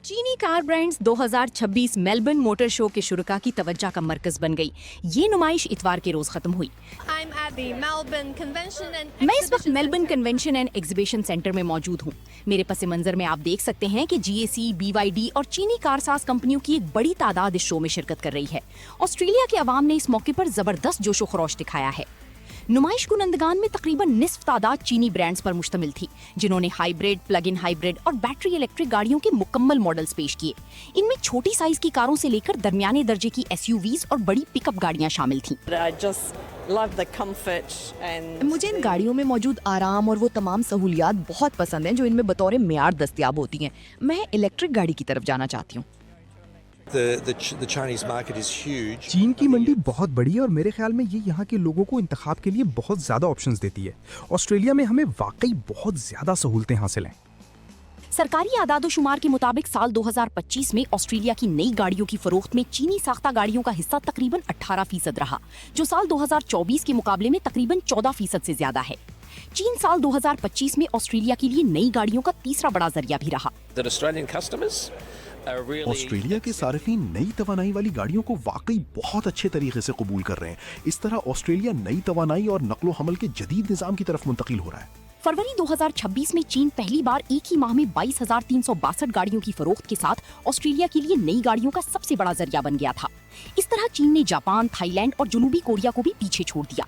चीनी car brands 2026 Melbourne motor show के शुरुका की तवज्जा का मरकज बन गई। ये नुमाइश इतवार के रोज खत्म हुई। मैं इस वक्त Melbourne convention and exhibition centre में मौजूद हूँ। मेरे पस मंजर में आप देख सकते हैं कि GAC, BYD और चीनी कारसाज कंपनियों की एक बड़ी तादाद इस शो में शिरकत कर रही है। ऑस्ट्रेलिया के अवाम ने इस मौके पर जबरदस्त जोशो खरोश दिखाया है। नुमाइश कुनंदगान में तकरीबन निस्फ तादाद चीनी ब्रांड्स पर मुश्तमिल थी, जिन्होंने हाइब्रिड, प्लग इन हाइब्रिड और बैटरी इलेक्ट्रिक गाड़ियों के मुकम्मल मॉडल्स पेश किए। इनमें छोटी साइज की कारों से लेकर दरमियाने दर्जे की SUVs और बड़ी पिकअप गाड़ियां शामिल थीं। मुझे इन गाड़ियों में मौजूद आराम और वो तमाम सहूलियात बहुत पसंद हैं जो इनमें बतौर मेयार दस्तयाब होती हैं। मैं इलेक्ट्रिक गाड़ी की तरफ जाना चाहती हूँ। चीन की मंडी बहुत बड़ी है और मेरे ख्याल में ये यहाँ के लोगों को इंतखाब के लिए बहुत ज्यादा ऑप्शंस देती है। ऑस्ट्रेलिया में हमें वाकई बहुत ज्यादा सहूलतें हासिल हैं। सरकारी आदादोशुमार के मुताबिक साल 2025 में ऑस्ट्रेलिया की नई गाड़ियों की फरोख्त में चीनी साख्ता गाड़ियों का हिस्सा तकरीबन 18% रहा, जो साल 2024 के मुकाबले में तकरीबन 14% से ज्यादा है। चीन साल 2025 में ऑस्ट्रेलिया के लिए नई गाड़ियों का तीसरा बड़ा जरिया भी रहा। ऑस्ट्रेलिया के सार्फिन नई तवानाई वाली गाड़ियों को वाकई बहुत अच्छे तरीके से कबूल कर रहे हैं। इस तरह ऑस्ट्रेलिया नई तवानाई और नकलो हमल के जदीद निजाम की तरफ मुंतकिल हो रहा है। फरवरी 2026 में चीन पहली बार एक ही माह में 22,362 गाड़ियों की फरोख्त के साथ ऑस्ट्रेलिया के लिए नई गाड़ियों का सबसे बड़ा जरिया बन गया था। इस तरह चीन ने जापान, थाईलैंड और जनूबी कोरिया को भी पीछे छोड़ दिया।